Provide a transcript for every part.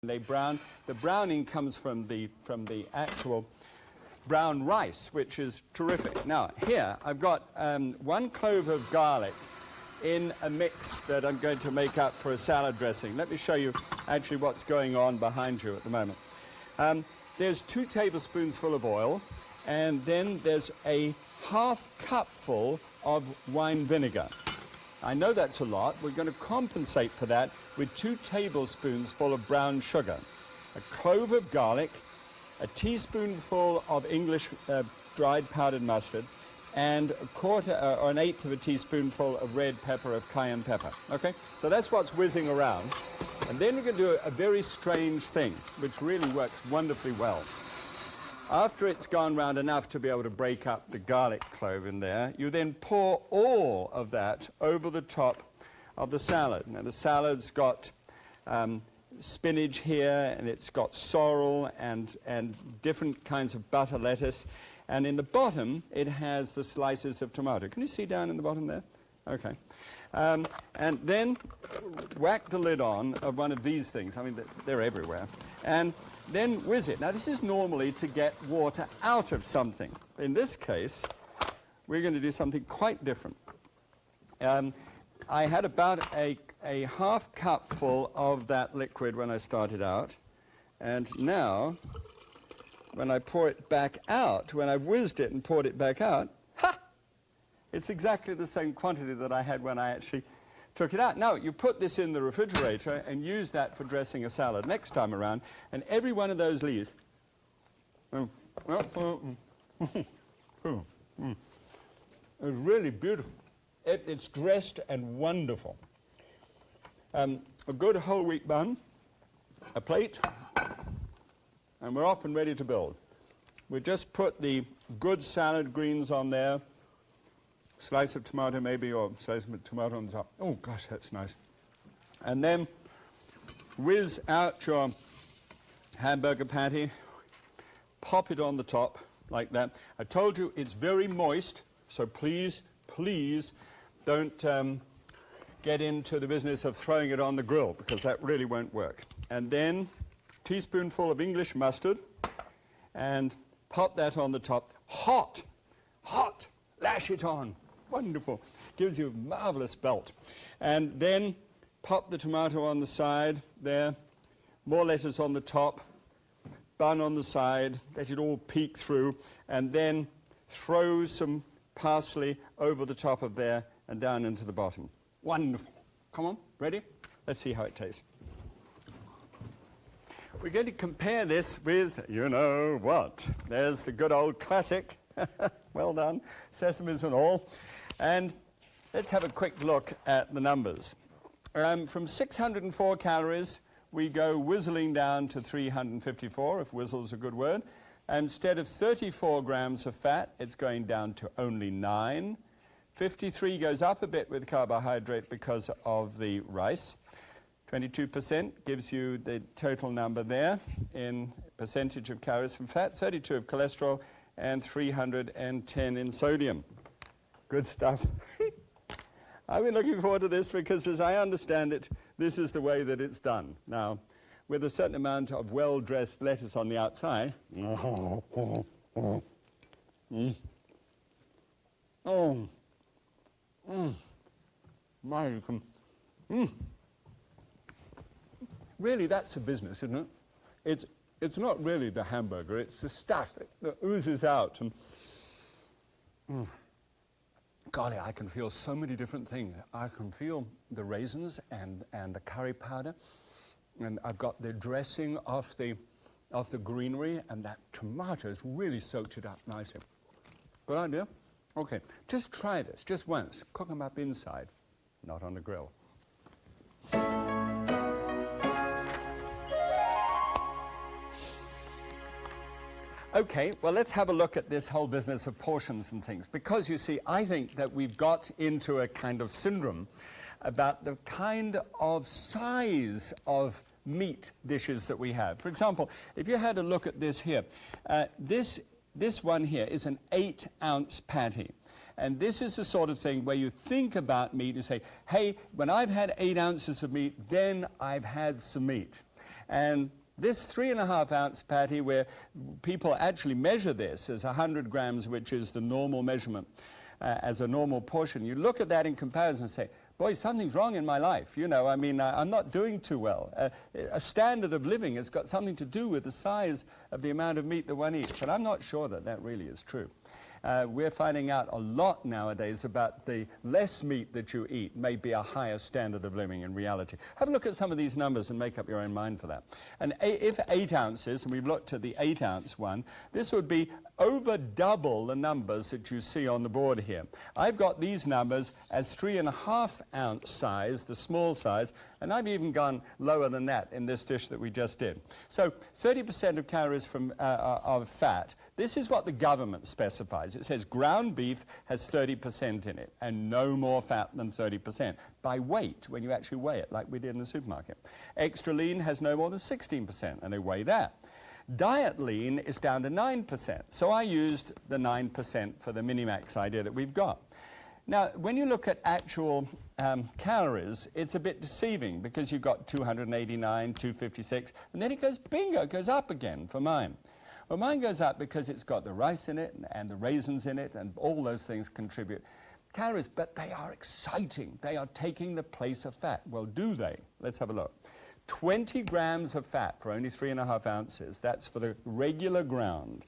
They brown. The browning comes from the actual brown rice, which is terrific. Now, here I've got 1 clove of garlic in a mix that I'm going to make up for a salad dressing. Let me show you actually what's going on behind you at the moment. There's 2 tablespoons full of oil, and then there's a ½ cupful of wine vinegar. I know that's a lot. We're going to compensate for that with 2 tablespoons full of brown sugar, a clove of garlic, a teaspoonful of English dried powdered mustard, and a quarter or an eighth of a teaspoonful of red pepper, of cayenne pepper. Okay, so that's what's whizzing around. And then we're going to do a very strange thing, which really works wonderfully well. After it's gone round enough to be able to break up the garlic clove in there, you then pour all of that over the top of the salad. Now, the salad's got spinach here, and it's got sorrel and different kinds of butter lettuce. And in the bottom, it has the slices of tomato. Can you see down in the bottom there? Okay. And then whack the lid on of one of these things. I mean, they're everywhere. And then whiz it. Now, this is normally to get water out of something. In this case, we're going to do something quite different. I had about a ½ cupful of that liquid when I started out. And now, when I pour it back out, when I whizzed it and poured it back out, ha! It's exactly the same quantity that I had when I actually took it out. Now, you put this in the refrigerator and use that for dressing a salad next time around, and every one of those leaves is really beautiful. It's dressed and wonderful. A good whole wheat bun, a plate, and we're off and ready to build. We just put the good salad greens on there, slice of tomato maybe, or slice of tomato on the top. Oh, gosh, that's nice. And then whiz out your hamburger patty, pop it on the top like that. I told you it's very moist, so please, please don't get into the business of throwing it on the grill, because that really won't work. And then a teaspoonful of English mustard, and pop that on the top. Hot, hot, lash it on. Wonderful. Gives you a marvelous belt. And then pop the tomato on the side there, more lettuce on the top, bun on the side, let it all peek through, and then throw some parsley over the top of there and down into the bottom. Wonderful. Come on, ready? Let's see how it tastes. We're going to compare this with, you know what. There's the good old classic. Well done, sesames and all. And let's have a quick look at the numbers. From 604 calories, we go whizzling down to 354, if whizzle's a good word. Instead of 34 grams of fat, it's going down to only 9. 53 goes up a bit with carbohydrate because of the rice. 22% gives you the total number there in percentage of calories from fat, 32 of cholesterol, and 310 in sodium. Good stuff. I've been looking forward to this because, as I understand it, this is the way that it's done. Now, with a certain amount of well-dressed lettuce on the outside. Really, that's a business, isn't it? It's not really the hamburger, it's the stuff that oozes out. And golly, I can feel so many different things. I can feel the raisins and the curry powder, and I've got the dressing off the greenery, and that tomato's really soaked it up nicely. Good idea? Okay, just try this, just once. Cook them up inside, not on the grill. Okay, well, let's have a look at this whole business of portions and things, because, you see, I think that we've got into a kind of syndrome about the kind of size of meat dishes that we have. For example, if you had a look at this here, this one here is an 8-ounce patty. And this is the sort of thing where you think about meat and say, hey, when I've had 8 ounces of meat, then I've had some meat. And this 3.5 ounce patty, where people actually measure this as 100 grams, which is the normal measurement as a normal portion, you look at that in comparison and say, boy, something's wrong in my life. You know, I mean, I'm not doing too well. A standard of living has got something to do with the size of the amount of meat that one eats. And I'm not sure that that really is true. We're finding out a lot nowadays about the less meat that you eat may be a higher standard of living in reality. Have a look at some of these numbers and make up your own mind for that. And if 8 ounces, and we've looked at the 8 ounce one, this would be over double the numbers that you see on the board here. I've got these numbers as 3.5 ounce size, the small size, and I've even gone lower than that in this dish that we just did. So 30% of calories from of fat. This is what the government specifies. It says ground beef has 30% in it and no more fat than 30% by weight when you actually weigh it like we did in the supermarket. Extra lean has no more than 16% and they weigh that. Diet lean is down to 9%. So I used the 9% for the Minimax idea that we've got. Now, when you look at actual calories, it's a bit deceiving because you've got 289, 256, and then it goes, bingo, it goes up again for mine. Well, mine goes up because it's got the rice in it and the raisins in it, and all those things contribute calories, but they are exciting. They are taking the place of fat. Well, do they? Let's have a look. 20 grams of fat for only 3.5 ounces. That's for the regular ground.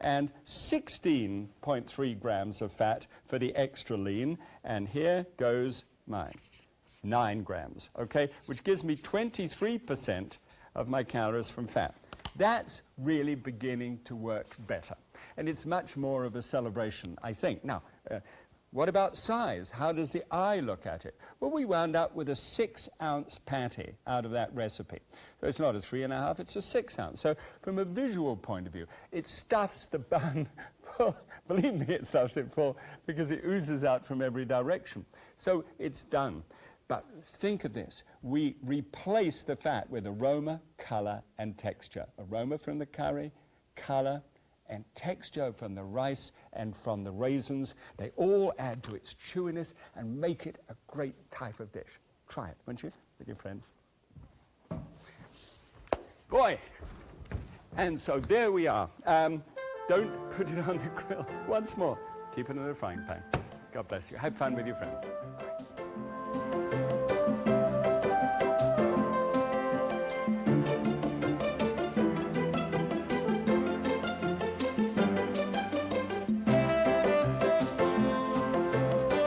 And 16.3 grams of fat for the extra lean. And here goes mine, 9 grams, okay? Which gives me 23% of my calories from fat. That's really beginning to work better. And it's much more of a celebration, I think. Now, what about size? How does the eye look at it? Well, we wound up with a 6 ounce patty out of that recipe. So it's not a 3.5, it's a 6 ounce. So from a visual point of view, it stuffs the bun full. Believe me, it stuffs it full because it oozes out from every direction. So it's done. But think of this. We replace the fat with aroma, color, and texture. Aroma from the curry, color, and texture from the rice and from the raisins. They all add to its chewiness and make it a great type of dish. Try it, won't you, with your friends? Boy! And so there we are. Don't put it on the grill. Once more, keep it in the frying pan. God bless you. Have fun with your friends.